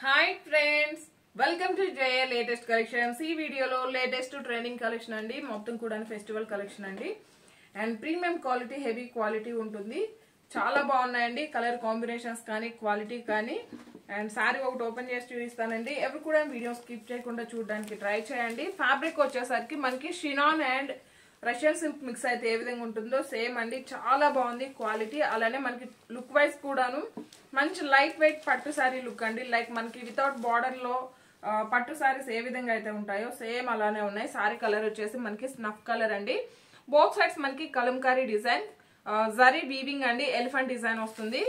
Hi friends, welcome to Jaya latest collections. ఈ వీడియోలో latest trending collection అండి. మొత్తం కూడా ఫెస్టివల్ కలెక్షన్ అండి. And premium quality, heavy quality ఉంటుంది. చాలా బాగున్నాయండి. కలర్ కాంబినేషన్స్ కానీ, క్వాలిటీ కానీ. అండ్ సారీ ఒకటి ఓపెన్ చేసి చూపిస్తానండి. ఎవరు కూడా వీడియో స్కిప్ చేయకుండా చూడడానికి ట్రై చేయండి. ఫ్యాబ్రిక్ వచ్చేసరికి మనకి షినాన్ అండ్ రష్యన్ సిల్క్ మిక్స్ అయితే ఏ విధంగా ఉంటుందో సేమ్ అండి. చాలా బాగుంది క్వాలిటీ. అలానే మనకి లుక్ వైజ్ కూడాను మంచి లైట్ వెయిట్ పట్టు శారీ లుక్ అండి. లైక్ మనకి వితౌట్ బార్డర్ లో పట్టు శారీస్ ఏ విధంగా అయితే ఉంటాయో సేమ్ అలానే ఉన్నాయి. శారీ కలర్ వచ్చేసి మనకి స్నఫ్ కలర్ అండి. బోత్ సైడ్స్ మనకి కలంకారీ డిజైన్, జరీ వీవింగ్ అండి, ఎలిఫెంట్ డిజైన్ వస్తుంది.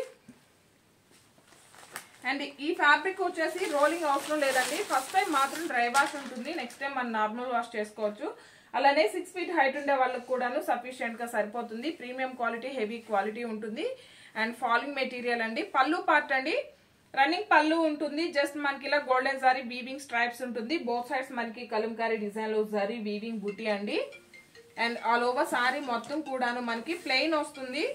అండ్ ఈ ఫ్యాబ్రిక్ వచ్చేసి రోలింగ్ అవసరం లేదండి. ఫస్ట్ టైం మాత్రం డ్రై వాష్ ఉంటుంది. నెక్స్ట్ టైం మనం నార్మల్ వాష్ చేసుకోవచ్చు. అలానే 6 feet హైట్ ఉండే వాళ్ళకి కూడాను సఫిషియెంట్ గా సరిపోతుంది. ప్రీమియం క్వాలిటీ, హెవీ క్వాలిటీ ఉంటుంది. అండ్ ఫాలింగ్ మెటీరియల్ అండి. పళ్ళు పార్ట్ అండి, రన్నింగ్ పళ్ళు ఉంటుంది. జస్ట్ మనకి ఇలా గోల్డెన్ జరీ వీవింగ్ స్ట్రైప్స్ ఉంటుంది. బోత్ సైడ్స్ మనకి కలంకారీ డిజైన్ లో జరీ వీవింగ్ బూటీ అండి. అండ్ ఆల్ ఓవర్ సారీ మొత్తం కూడాను మనకి ప్లెయిన్ వస్తుంది.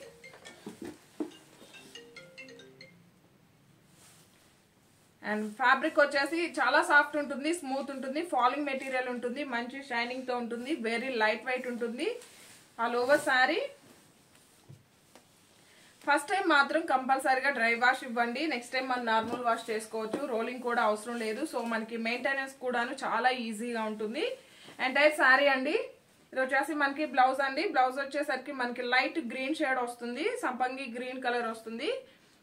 అండ్ ఫ్యాబ్రిక్ వచ్చేసి చాలా సాఫ్ట్ ఉంటుంది, స్మూత్ ఉంటుంది, ఫాలింగ్ మెటీరియల్ ఉంటుంది, మంచి షైనింగ్ తో ఉంటుంది, వెరీ లైట్ వెయిట్ ఉంటుంది. All over sorry first time మాత్రం కంపల్సరీగా డ్రై వాష్ ఇవ్వండి. నెక్స్ట్ టైం మనం నార్మల్ వాష్ చేసుకోవచ్చు. రోలింగ్ కూడా అవసరం లేదు. సో మనకి మెయింటెనెన్స్ కూడాను చాలా ఈజీగా ఉంటుంది. ఎంటైర్ సారీ అండి. ఇది వచ్చేసి మనకి బ్లౌజ్ అండి. బ్లౌజ్ వచ్చేసరికి మనకి లైట్ గ్రీన్ షేడ్ వస్తుంది, సంపంగి గ్రీన్ కలర్ వస్తుంది.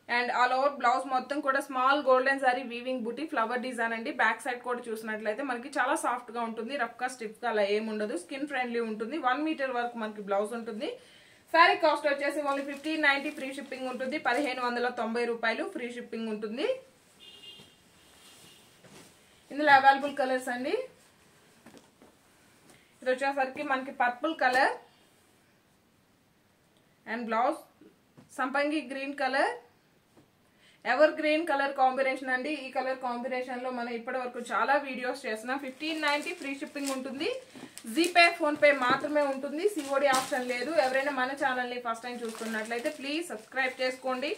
అండ్ ఆల్ ఓవర్ బ్లౌజ్ మొత్తం కూడా స్మాల్ గోల్డెన్ సారీ వీవింగ్ బుటీ ఫ్లవర్ డిజైన్ అండి. బ్యాక్ సైడ్ కూడా చూసినట్లయితే మనకి చాలా సాఫ్ట్ గా ఉంటుంది. రఫ్ గా స్టిఫ్ గా అలా ఏముండదు. స్కిన్ ఫ్రెండ్లీ ఉంటుంది. 1 మీటర్ వరకు మనకి బ్లౌజ్ ఉంటుంది. సారీ కాస్ట్ వచ్చేసి ఓన్లీ 1590 ఫ్రీ షిప్పింగ్ ఉంటుంది. 1590 రూపాయలు ఫ్రీ షిప్పింగ్ ఉంటుంది. ఇందులో అవైలబుల్ కలర్స్ అండి. ఇది వచ్చేసరికి మనకి పర్పుల్ కలర్ అండ్ బ్లౌజ్ సంపంగి green colour, ever green colour combination అండి. ఈ కలర్ కాంబినేషన్ లో మనం ఇప్పటి వరకు చాలా వీడియోస్ చేస్తున్నాం. 1590 ఫ్రీ షిప్పింగ్ ఉంటుంది. జీపే, ఫోన్ పే మాత్రమే ఉంటుంది. సిఓడి ఆప్షన్ లేదు. ఎవరైనా మన ఛానల్ ని ఫస్ట్ టైం చూస్తున్నట్లయితే ప్లీజ్ సబ్స్క్రైబ్ చేసుకోండి.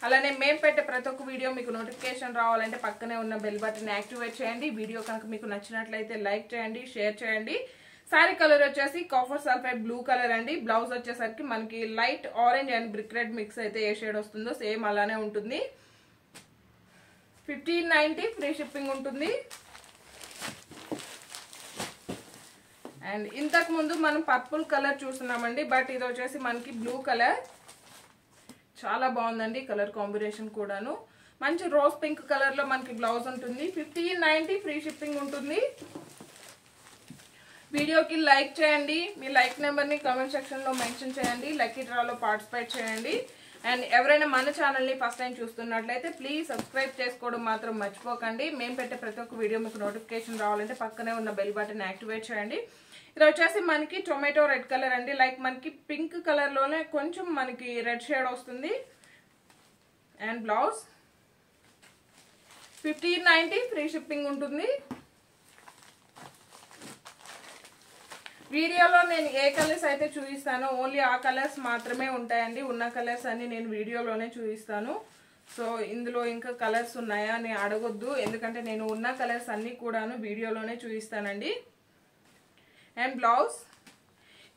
అలానే మేము పెట్టే ప్రతి ఒక్క వీడియో మీకు నోటిఫికేషన్ రావాలంటే పక్కనే ఉన్న బెల్ బటన్ యాక్టివేట్ చేయండి. వీడియో కనుక మీకు నచ్చినట్లయితే లైక్ చేయండి, షేర్ చేయండి. సారీ కలర్ వచ్చేసి కాపర్ సల్ఫైడ్ బ్లూ కలర్ అండి. బ్లౌజ్ వచ్చేసరికి మనకి light orange and brick red mix అయితే ఏ షేడ్ వస్తుందో సేమ్ అలానే ఉంటుంది. 1590 ఫ్రీ షిప్పింగ్ ఉంటుంది. అండ్ ఇంతకు ముందు మనం పర్పుల్ కలర్ చూస్తున్నామండి. బట్ ఇది వచ్చేసి మనకి బ్లూ కలర్. చాలా బాగుందండి కలర్ కాంబినేషన్ కూడాను. మంచి రోజ్ పింక్ కలర్ లో మనకి బ్లౌజ్ ఉంటుంది. 1590 ఫ్రీ షిప్పింగ్ ఉంటుంది. వీడియోకి లైక్ చేయండి. మీ లైక్ నెంబర్ ని కామెంట్ సెక్షన్ లో మెన్షన్ చేయండి. లక్కీ డ్రాలో పార్టిసిపేట్ చేయండి. అండ్ ఎవరైనా మన ఛానల్ ని ఫస్ట్ టైం చూస్తున్నట్లయితే ప్లీజ్ సబ్స్క్రైబ్ చేసుకోవడం మాత్రం మర్చిపోకండి. మేము పెట్టే ప్రతి ఒక్క వీడియో మీకు నోటిఫికేషన్ రావాలంటే పక్కనే ఉన్న బెల్ బటన్ యాక్టివేట్ చేయండి. ఇది వచ్చేసి మనకి టొమాటో రెడ్ కలర్ అండి. లైక్ మనకి పింక్ కలర్ లోనే కొంచెం మనకి రెడ్ షేడ్ వస్తుంది. అండ్ బ్లౌజ్ 1590 ఫ్రీ షిప్పింగ్ ఉంటుంది. వీడియోలో నేను ఏ కలర్స్ అయితే చూపిస్తానో ఓన్లీ ఆ కలర్స్ మాత్రమే ఉంటాయండి. ఉన్న కలర్స్ అన్ని నేను వీడియోలోనే చూపిస్తాను. సో ఇందులో ఇంకా కలర్స్ ఉన్నాయా అని అడగొద్దు, ఎందుకంటే నేను ఉన్న కలర్స్ అన్ని కూడాను వీడియోలోనే చూపిస్తానండి. అండ్ బ్లౌజ్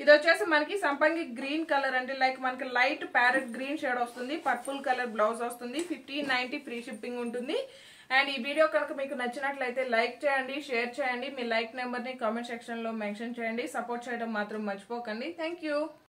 ఇది వచ్చేసి మనకి సంపంగి గ్రీన్ కలర్ అండి. లైక్ మనకి లైట్ ప్యారెట్ గ్రీన్ షేడ్ వస్తుంది. పర్పుల్ కలర్ బ్లౌజ్ వస్తుంది. 1590 ఫ్రీ షిప్పింగ్ ఉంటుంది. అండ్ ఈ వీడియో కనుక మీకు నచ్చినట్లయితే లైక్ చేయండి, షేర్ చేయండి. మీ లైక్ నెంబర్ ని కామెంట్ సెక్షన్ లో మెన్షన్ చేయండి. సపోర్ట్ చేయడం మాత్రం మర్చిపోకండి. Thank you.